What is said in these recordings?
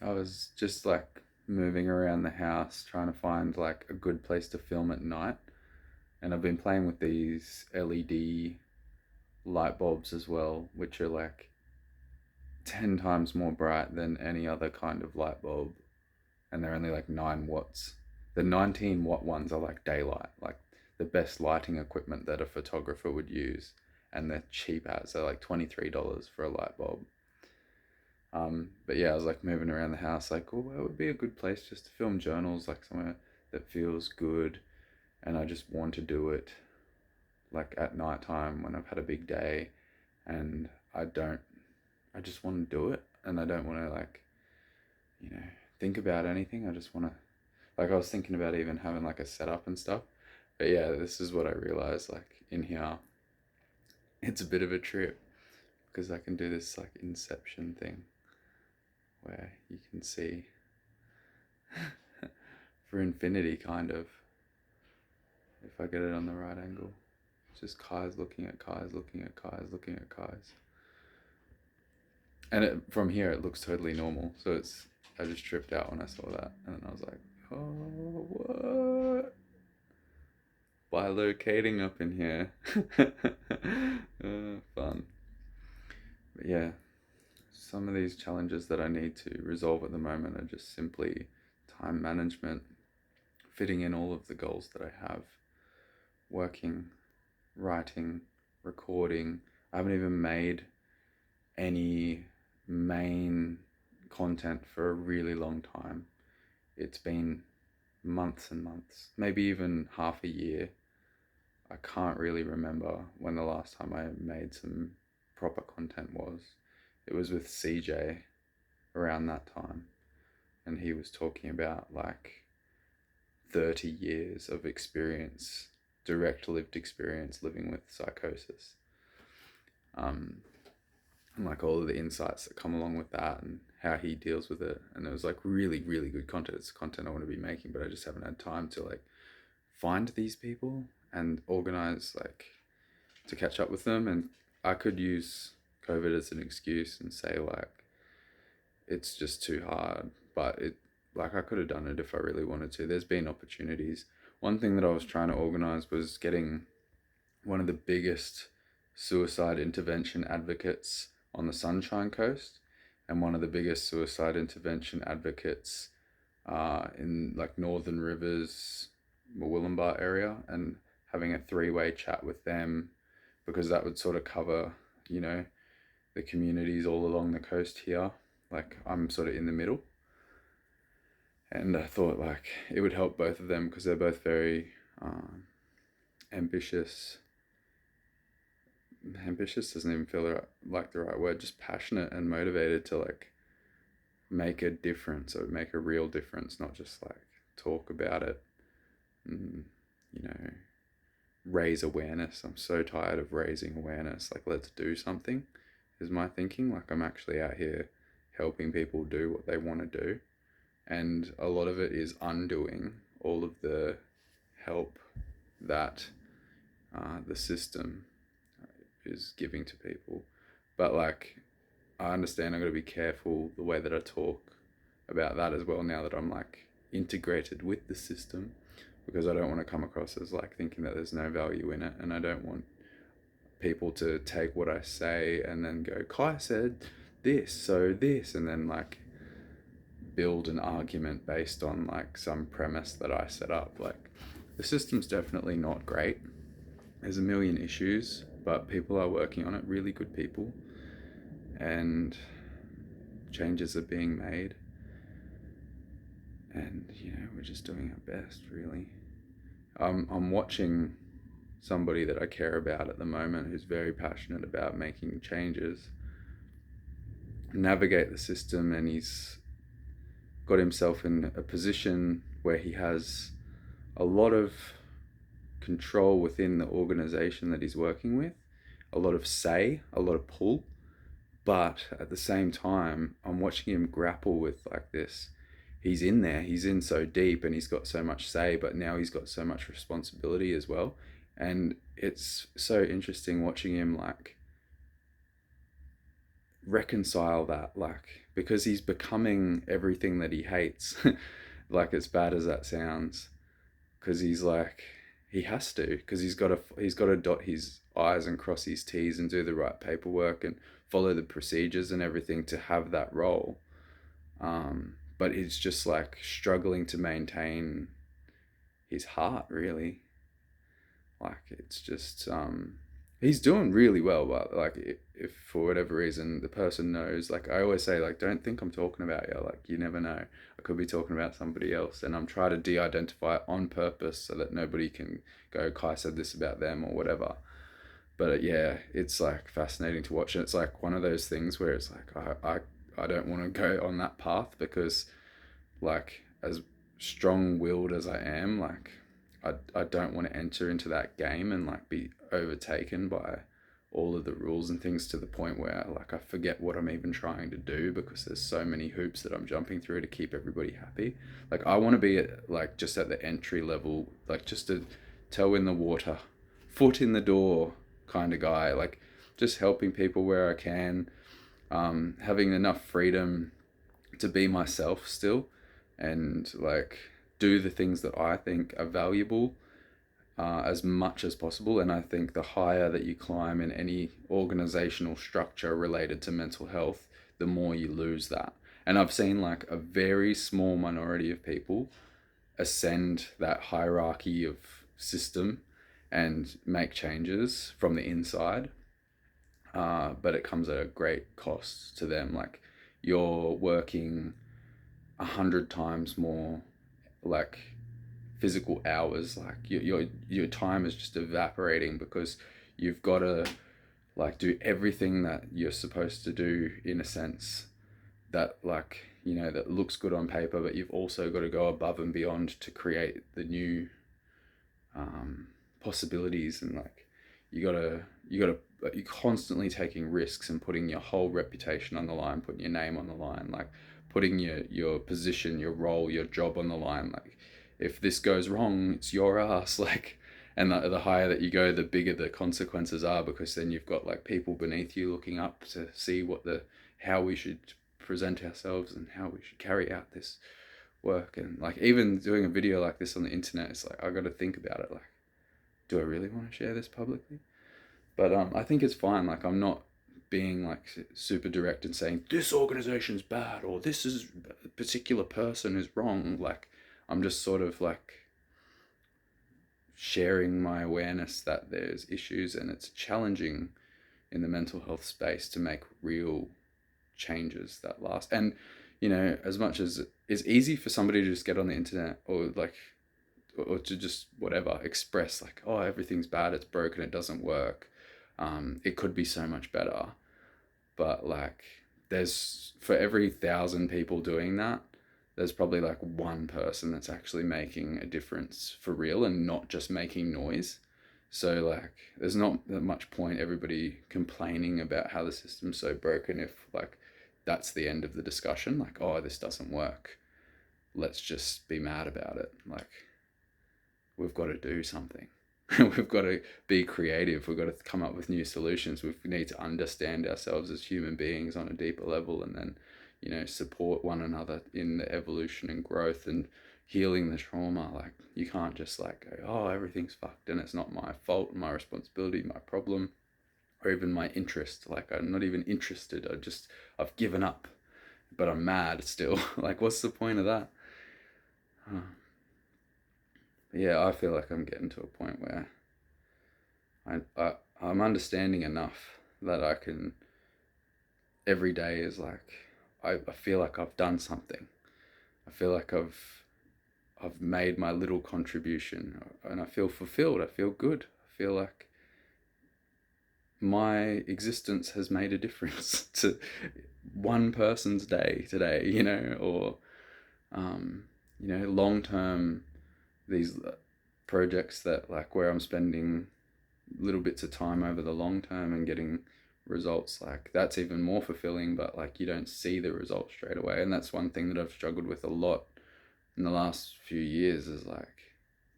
I was just like moving around the house trying to find like a good place to film at night. And I've been playing with these LED light bulbs as well, which are like 10 times more bright than any other kind of light bulb. And they're only like 9 watts. The 19-watt ones are like daylight, like the best lighting equipment that a photographer would use. And they're cheap as, they're like $23 for a light bulb. But yeah, I was like moving around the house, like, oh, where would be a good place just to film journals, like somewhere that feels good. And I just want to do it like at night time when I've had a big day and I just want to do it. And I don't want to like, you know, think about anything. I just want to, like, I was thinking about even having like a setup and stuff. But yeah, this is what I realized, like in here, it's a bit of a trip because I can do this like inception thing where you can see for infinity, kind of, if I get it on the right angle. It's just Kai's looking at Kai's looking at Kai's looking at Kai's. And from here, it looks totally normal. So I just tripped out when I saw that. And then I was like, oh, what? By locating up in here. Fun. But yeah, some of these challenges that I need to resolve at the moment are just simply time management, fitting in all of the goals that I have, working, writing, recording. I haven't even made any main content for a really long time. It's been months and months, maybe even half a year. I can't really remember when the last time I made some proper content was. It was with CJ around that time, and he was talking about like 30 years of experience, direct lived experience living with psychosis. Um, and like all of the insights that come along with that and how he deals with it. And it was like really, really good content. It's content I want to be making, but I just haven't had time to like find these people and organize like to catch up with them. And I could use COVID as an excuse and say like it's just too hard, but it like I could have done it if I really wanted to. There's been opportunities. One thing that I was trying to organize was getting one of the biggest suicide intervention advocates on the Sunshine Coast and one of the biggest suicide intervention advocates in like Northern Rivers, Murwillumbah area, and having a three-way chat with them because that would sort of cover, you know, the communities all along the coast here. Like I'm sort of in the middle. And I thought like it would help both of them because they're both very ambitious. Ambitious doesn't even feel like the right word, just passionate and motivated to like make a difference or make a real difference, not just like talk about it and, you know, raise awareness. I'm so tired of raising awareness. Like, let's do something is my thinking. Like, I'm actually out here helping people do what they want to do. And a lot of it is undoing all of the help that the system is giving to people. But like, I understand I'm going to be careful the way that I talk about that as well now that I'm like integrated with the system because I don't want to come across as like thinking that there's no value in it, and I don't want people to take what I say and then go, Kai said this, so this, and then like build an argument based on like some premise that I set up. Like, the system's definitely not great. There's a million issues, but people are working on it, really good people, and changes are being made. And, you know, we're just doing our best, really. I'm watching somebody that I care about at the moment who's very passionate about making changes, navigate the system, and he's got himself in a position where he has a lot of control within the organization that he's working with, a lot of say, a lot of pull. But at the same time, I'm watching him grapple with like this. He's in there, he's in so deep, and he's got so much say, but now he's got so much responsibility as well. And it's so interesting watching him like reconcile that. Like, because he's becoming everything that he hates. Like, as bad as that sounds, because he's like, he has to, because he's got to dot his I's and cross his T's and do the right paperwork and follow the procedures and everything to have that role. But it's just like struggling to maintain his heart, really. Like, it's just he's doing really well, but like, if for whatever reason the person knows, like I always say, like, don't think I'm talking about you. Like, you never know, I could be talking about somebody else, and I'm trying to de-identify it on purpose so that nobody can go, Kai said this about them or whatever. But yeah, it's like fascinating to watch, and it's like one of those things where it's like, I don't want to go on that path, because like, as strong-willed as I am, like, I don't want to enter into that game and like be overtaken by all of the rules and things to the point where like I forget what I'm even trying to do, because there's so many hoops that I'm jumping through to keep everybody happy. Like, I want to be like just at the entry level, like just a toe in the water, foot in the door kind of guy, like just helping people where I can, having enough freedom to be myself still, and like do the things that I think are valuable, as much as possible. And I think the higher that you climb in any organizational structure related to mental health, the more you lose that. And I've seen like a very small minority of people ascend that hierarchy of system and make changes from the inside. But it comes at a great cost to them. Like, you're working 100 times more, like, physical hours. Like, your time is just evaporating, because you've got to like do everything that you're supposed to do, in a sense, that, like, that looks good on paper, but you've also got to go above and beyond to create the new possibilities. And like, you're constantly taking risks and putting your whole reputation on the line, putting your name on the line, like putting your position, your role, your job on the line. Like, if this goes wrong, it's your ass. Like, and the higher that you go, the bigger the consequences are, because then you've got like people beneath you looking up to see how we should present ourselves and how we should carry out this work. And like, even doing a video like this on the internet, it's like, I got to think about it. Like, do I really want to share this publicly? But I think it's fine. Like, I'm not being like super direct and saying this organization's bad or this is a particular person is wrong. Like, I'm just sort of like sharing my awareness that there's issues, and it's challenging in the mental health space to make real changes that last. And as much as it's easy for somebody to just get on the internet, or to just whatever express like, oh, everything's bad, it's broken, it doesn't work, it could be so much better. But like, there's, for every 1,000 people doing that, there's probably like one person that's actually making a difference for real and not just making noise. So like, there's not that much point everybody complaining about how the system's so broken if like that's the end of the discussion. Like, oh, this doesn't work, let's just be mad about it. Like, we've got to do something. We've got to be creative. We've got to come up with new solutions. We need to understand ourselves as human beings on a deeper level, and then, support one another in the evolution and growth and healing the trauma. Like, you can't just like go, oh, everything's fucked and it's not my fault, my responsibility, my problem, or even my interest. Like, I'm not even interested. I've given up, but I'm mad still. Like, what's the point of that? Yeah, I feel like I'm getting to a point where I'm understanding enough that I can, every day is like, I feel like I've done something. I feel like I've made my little contribution, and I feel fulfilled. I feel good. I feel like my existence has made a difference to one person's day today, or long term, these projects that like where I'm spending little bits of time over the long term and getting results, like that's even more fulfilling. But like, you don't see the results straight away, and that's one thing that I've struggled with a lot in the last few years, is like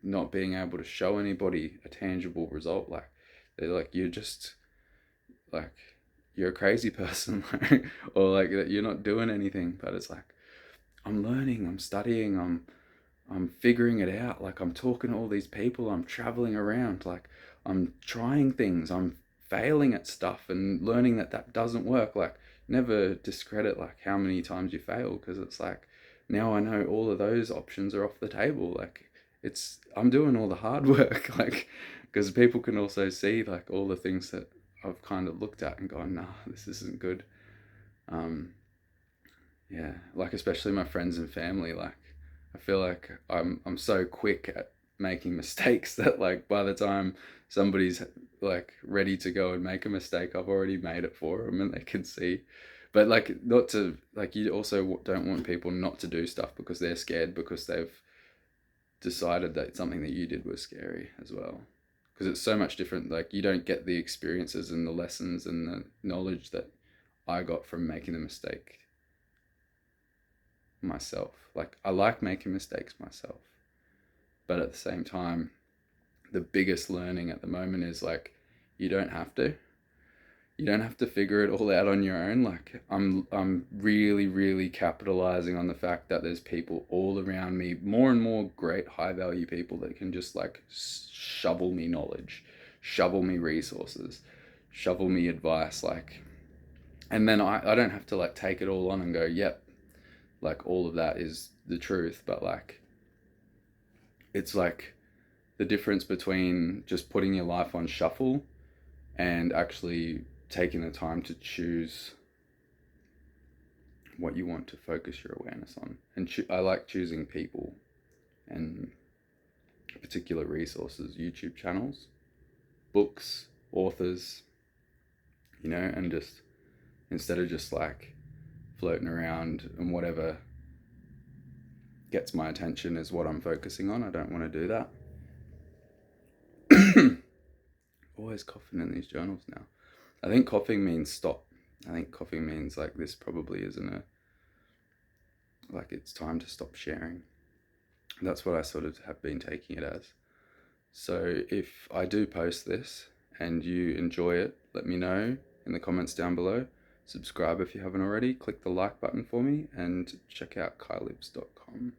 not being able to show anybody a tangible result. Like, they're like, you're just like, you're a crazy person, or like that you're not doing anything. But it's like, I'm learning, I'm studying, I'm figuring it out. Like, I'm talking to all these people, I'm traveling around, like I'm trying things, I'm failing at stuff and learning that that doesn't work. Like, never discredit like how many times you fail, because it's like, now I know all of those options are off the table. Like, it's, I'm doing all the hard work, like, because people can also see like all the things that I've kind of looked at and gone, nah, this isn't good. Um, yeah, like especially my friends and family, like I feel like I'm so quick at making mistakes that like by the time somebody's like ready to go and make a mistake, I've already made it for them and they can see. But like, not to like, you also don't want people not to do stuff because they're scared, because they've decided that something that you did was scary as well. Because it's so much different. Like, you don't get the experiences and the lessons and the knowledge that I got from making the mistake myself. Like, I like making mistakes myself, but at the same time, the biggest learning at the moment is like, you don't have to. You don't have to figure it all out on your own. Like, I'm really really capitalizing on the fact that there's people all around me, more and more great high value people that can just like shovel me knowledge, shovel me resources, shovel me advice, like, and then I don't have to like take it all on and go, yep, like all of that is the truth. But like, it's like the difference between just putting your life on shuffle and actually taking the time to choose what you want to focus your awareness on. And I like choosing people and particular resources, YouTube channels, books, authors, and just, instead of just like floating around and whatever gets my attention is what I'm focusing on. I don't want to do that. Always coughing in these journals now. I think coughing means stop. I think coughing means like, this probably isn't a, like, it's time to stop sharing. That's what I sort of have been taking it as. So if I do post this and you enjoy it, let me know in the comments down below. Subscribe if you haven't already. Click the like button for me and check out kylibs.com.